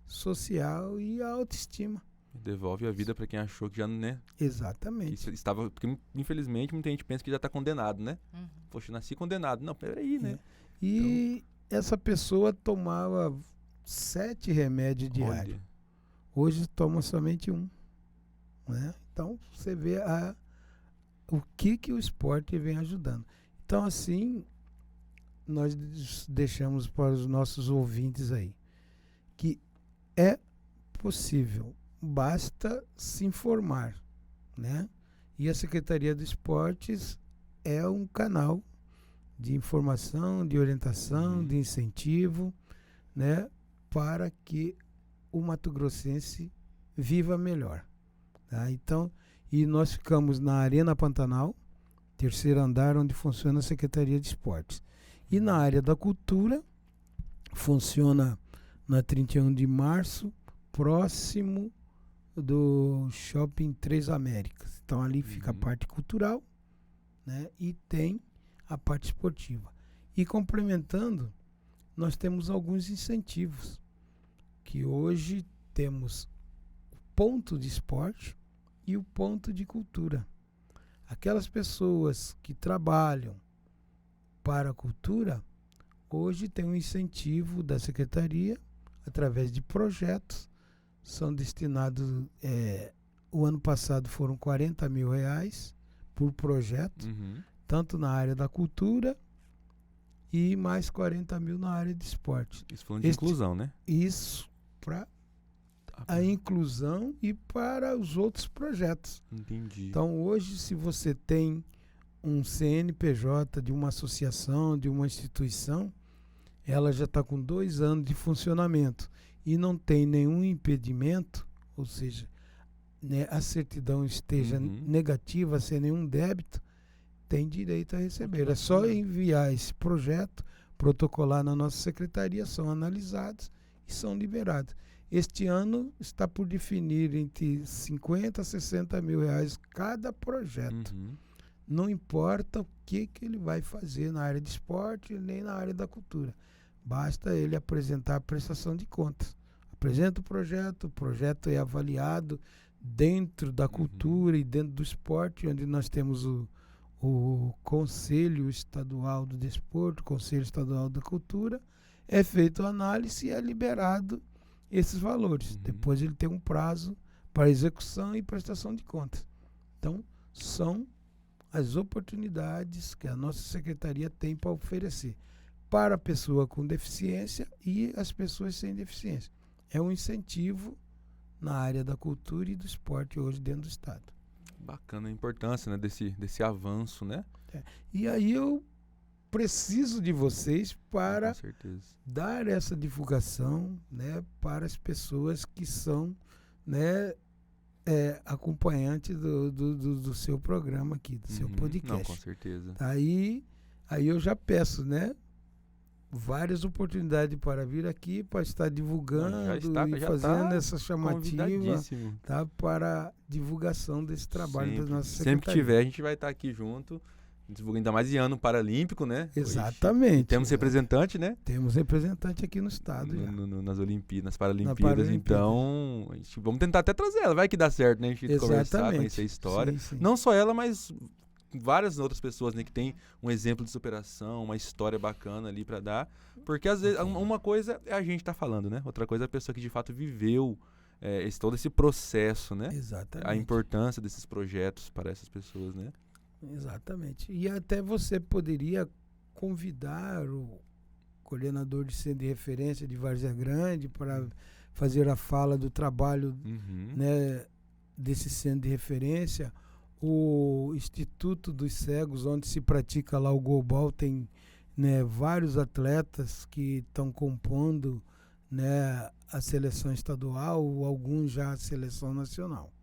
Speaker 2: social e a autoestima.
Speaker 1: Devolve a vida para quem achou que já, né?
Speaker 2: Exatamente.
Speaker 1: Porque, infelizmente, muita gente pensa que já está condenado, né? Poxa, nasci condenado. Não, peraí, né?
Speaker 2: E essa pessoa tomava 7 remédios diários. Hoje toma somente 1. Né? Então, você vê o que o esporte vem ajudando. Então, assim, nós deixamos para os nossos ouvintes aí que é possível. Basta se informar, né? E a Secretaria de Esportes é um canal de informação, de orientação, de incentivo, né? Para que o mato-grossense viva melhor. Tá? Então, e nós ficamos na Arena Pantanal, 3º andar, onde funciona a Secretaria de Esportes. E na área da cultura, funciona na 31 de março, próximo do Shopping Três Américas. Então ali fica a parte cultural, né? E tem a parte esportiva. E complementando, nós temos alguns incentivos, que hoje temos o ponto de esporte e o ponto de cultura. Aquelas pessoas que trabalham para a cultura, hoje tem um incentivo da Secretaria, através de projetos, são destinados, o ano passado foram R$40 mil por projeto, tanto na área da cultura e mais 40 mil na área de esporte.
Speaker 1: Isso falando de inclusão, né?
Speaker 2: Isso para a inclusão e para os outros projetos.
Speaker 1: Entendi.
Speaker 2: Então hoje, se você tem um CNPJ de uma associação, de uma instituição, ela já está com 2 anos de funcionamento e não tem nenhum impedimento, ou seja, né, a certidão esteja negativa, sem nenhum débito, tem direito a receber. É só enviar esse projeto, protocolar na nossa secretaria, são analisados e são liberados. Este ano está por definir entre 50 a 60 mil reais cada projeto. Não importa o que ele vai fazer na área de esporte nem na área da cultura. Basta ele apresentar a prestação de contas. Apresenta o projeto é avaliado dentro da cultura e dentro do esporte, onde nós temos o Conselho Estadual do Desporto, Conselho Estadual da Cultura, é feita a análise e é liberado esses valores. Depois ele tem um prazo para execução e prestação de contas. Então, são as oportunidades que a nossa secretaria tem para oferecer para a pessoa com deficiência e as pessoas sem deficiência. É um incentivo na área da cultura e do esporte hoje dentro do estado.
Speaker 1: Bacana a importância, né, desse avanço, né?
Speaker 2: E aí eu preciso de vocês para dar essa divulgação, né, para as pessoas que são, né, acompanhantes do seu programa aqui, do seu podcast.
Speaker 1: Não, com certeza.
Speaker 2: Aí eu já peço, né, várias oportunidades para vir aqui, para estar divulgando e fazendo essa chamativa, tá, para divulgação desse trabalho da nossa secretaria.
Speaker 1: Sempre que tiver, a gente vai estar aqui junto, divulgando, ainda mais em ano paralímpico, né?
Speaker 2: Exatamente.
Speaker 1: Temos representante, né?
Speaker 2: Temos representante aqui no estado.
Speaker 1: Nas Olimpíadas, nas Paralimpíadas, então vamos tentar até trazer ela, vai que dá certo, né? A gente conversar, conhecer a história. Sim. Não só ela, mas várias outras pessoas, né, que tem um exemplo de superação, uma história bacana ali para dar, porque às vezes uma coisa é a gente tá falando, né? Outra coisa é a pessoa que de fato viveu todo esse processo, né?
Speaker 2: Exatamente.
Speaker 1: A importância desses projetos para essas pessoas, né?
Speaker 2: Exatamente. E até você poderia convidar o coordenador de centro de referência de Várzea Grande para fazer a fala do trabalho, né, desse centro de referência. O Instituto dos Cegos, onde se pratica lá o goalball, tem, né, vários atletas que estão compondo, né, a seleção estadual, alguns já a seleção nacional.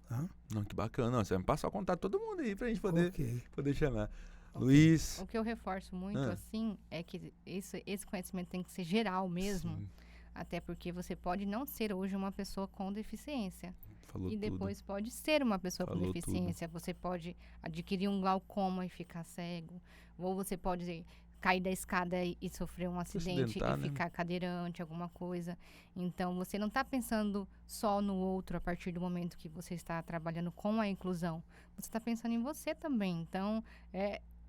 Speaker 2: Tá?
Speaker 1: Não, que bacana. Você vai me passar o contato de todo mundo aí pra gente poder chamar. Luiz.
Speaker 3: O que eu reforço muito, assim, é que esse conhecimento tem que ser geral mesmo. Sim. Até porque você pode não ser hoje uma pessoa com deficiência.
Speaker 1: Falou
Speaker 3: e depois
Speaker 1: tudo.
Speaker 3: Pode ser uma pessoa
Speaker 1: Falou
Speaker 3: com deficiência.
Speaker 1: tudo.
Speaker 3: Você pode adquirir um glaucoma e ficar cego. Ou você pode cair da escada e sofrer um acidente e ficar cadeirante, alguma coisa. Então, você não está pensando só no outro a partir do momento que você está trabalhando com a inclusão. Você está pensando em você também. Então,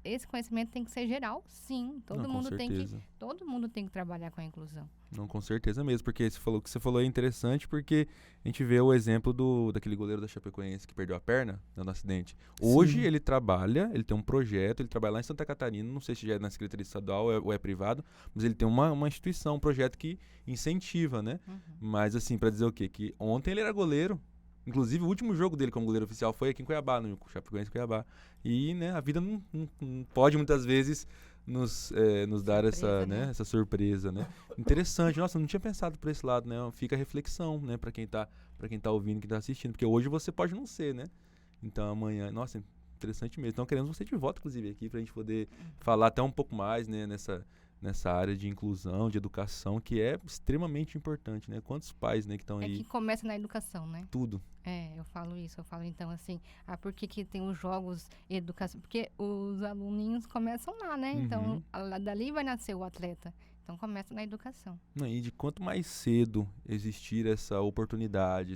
Speaker 3: esse conhecimento tem que ser geral, sim. Todo mundo tem que trabalhar com a inclusão.
Speaker 1: Não, com certeza mesmo, porque o que você falou é interessante, porque a gente vê o exemplo daquele goleiro da Chapecoense que perdeu a perna no acidente. Hoje ele trabalha, ele tem um projeto, ele trabalha lá em Santa Catarina, não sei se já é na Secretaria Estadual ou é privado, mas ele tem uma instituição, um projeto que incentiva, né? Mas assim, para dizer o quê? Que ontem ele era goleiro. Inclusive, o último jogo dele como goleiro oficial foi aqui em Cuiabá, no Chapecoense Cuiabá. E, né, a vida não pode muitas vezes nos dar essa surpresa, né? Interessante. Nossa, eu não tinha pensado por esse lado, né? Fica a reflexão, né, para quem tá ouvindo, quem tá assistindo, porque hoje você pode não ser, né? Então amanhã, nossa, interessante mesmo. Então queremos você de volta, inclusive, aqui pra gente poder falar até um pouco mais, né, nessa área de inclusão, de educação, que é extremamente importante, né? Quantos pais, né, que estão aí...
Speaker 3: É que começa na educação, né?
Speaker 1: Tudo.
Speaker 3: Eu falo isso, então assim, por que tem os jogos educação? Porque os aluninhos começam lá, né? Então, dali vai nascer o atleta. Então, começa na educação.
Speaker 1: E de quanto mais cedo existir essa oportunidade,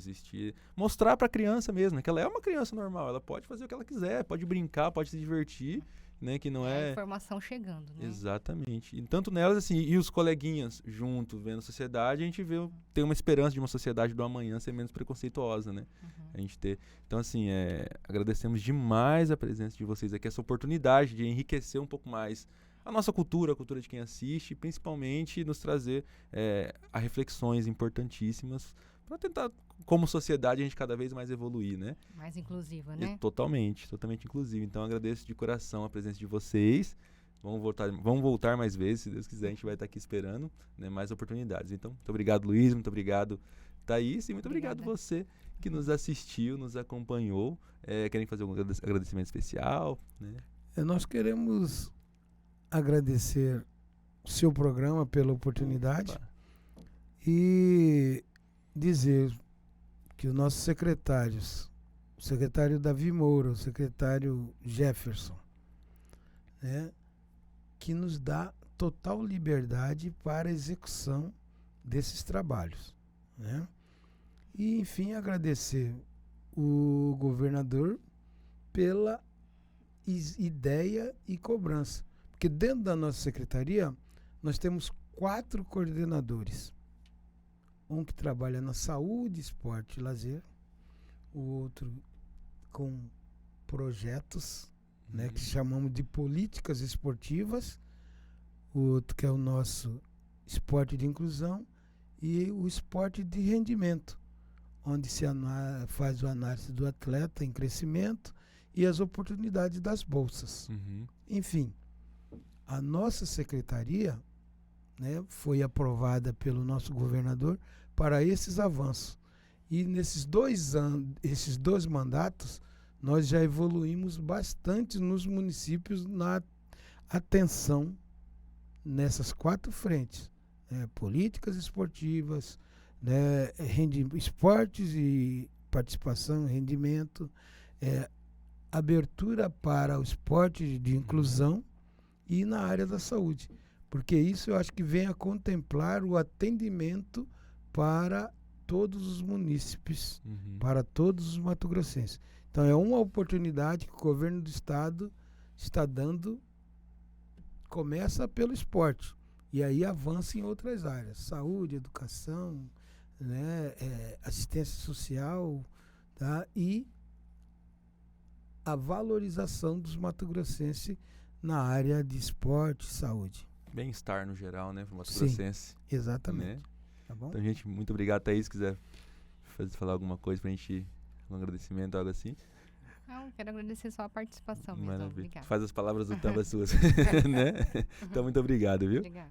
Speaker 1: mostrar para a criança mesmo, né, que ela é uma criança normal, ela pode fazer o que ela quiser, pode brincar, pode se divertir, né, que não é...
Speaker 3: a informação chegando, né?
Speaker 1: Exatamente. E tanto nelas, assim, e os coleguinhas junto, vendo a sociedade, a gente tem uma esperança de uma sociedade do amanhã ser menos preconceituosa, né? A gente ter... Então, assim, agradecemos demais a presença de vocês aqui, essa oportunidade de enriquecer um pouco mais a nossa cultura, a cultura de quem assiste, e principalmente nos trazer a reflexões importantíssimas para tentar, como sociedade, a gente cada vez mais evoluir, né?
Speaker 3: Mais inclusiva, né?
Speaker 1: Totalmente inclusiva. Então, agradeço de coração a presença de vocês. Vamos voltar mais vezes, se Deus quiser, a gente vai estar aqui esperando, né, mais oportunidades. Então, muito obrigado, Luiz, muito obrigado, Thaís, e muito obrigado você que nos assistiu, nos acompanhou. Querem fazer algum agradecimento especial? Né?
Speaker 2: Nós queremos agradecer o seu programa pela oportunidade e dizer que os nossos secretários, o secretário Davi Moura, o secretário Jefferson, né, que nos dá total liberdade para a execução desses trabalhos, né? E, enfim, agradecer o governador pela ideia e cobrança. Porque dentro da nossa secretaria, nós temos 4 coordenadores. Um que trabalha na saúde, esporte e lazer. O outro com projetos, né, que chamamos de políticas esportivas. O outro que é o nosso esporte de inclusão. E o esporte de rendimento, onde se faz a análise do atleta em crescimento e as oportunidades das bolsas. Enfim, a nossa secretaria, né, foi aprovada pelo nosso governador para esses avanços. E nesses 2 anos, esses 2 mandatos, nós já evoluímos bastante nos municípios na atenção nessas 4 frentes. Políticas esportivas, né, esportes e participação, rendimento, abertura para o esporte de inclusão e na área da saúde. Porque isso eu acho que vem a contemplar o atendimento para todos os munícipes, para todos os mato-grossenses. Então é uma oportunidade que o governo do estado está dando, começa pelo esporte e aí avança em outras áreas, saúde, educação, né, assistência social, tá? E a valorização dos mato-grossenses na área de esporte e saúde.
Speaker 1: Bem-estar no geral, né, para o mato-grossense.
Speaker 2: Exatamente.
Speaker 1: Né?
Speaker 2: Tá bom?
Speaker 1: Então, gente, muito obrigado, Thaís. Se quiser falar alguma coisa pra gente, um agradecimento, algo assim.
Speaker 3: Não, quero agradecer só a participação mesmo.
Speaker 1: Maravilha.
Speaker 3: Obrigada.
Speaker 1: Faz as palavras do Tamba suas, né? Então, muito obrigado, viu?
Speaker 3: Obrigada.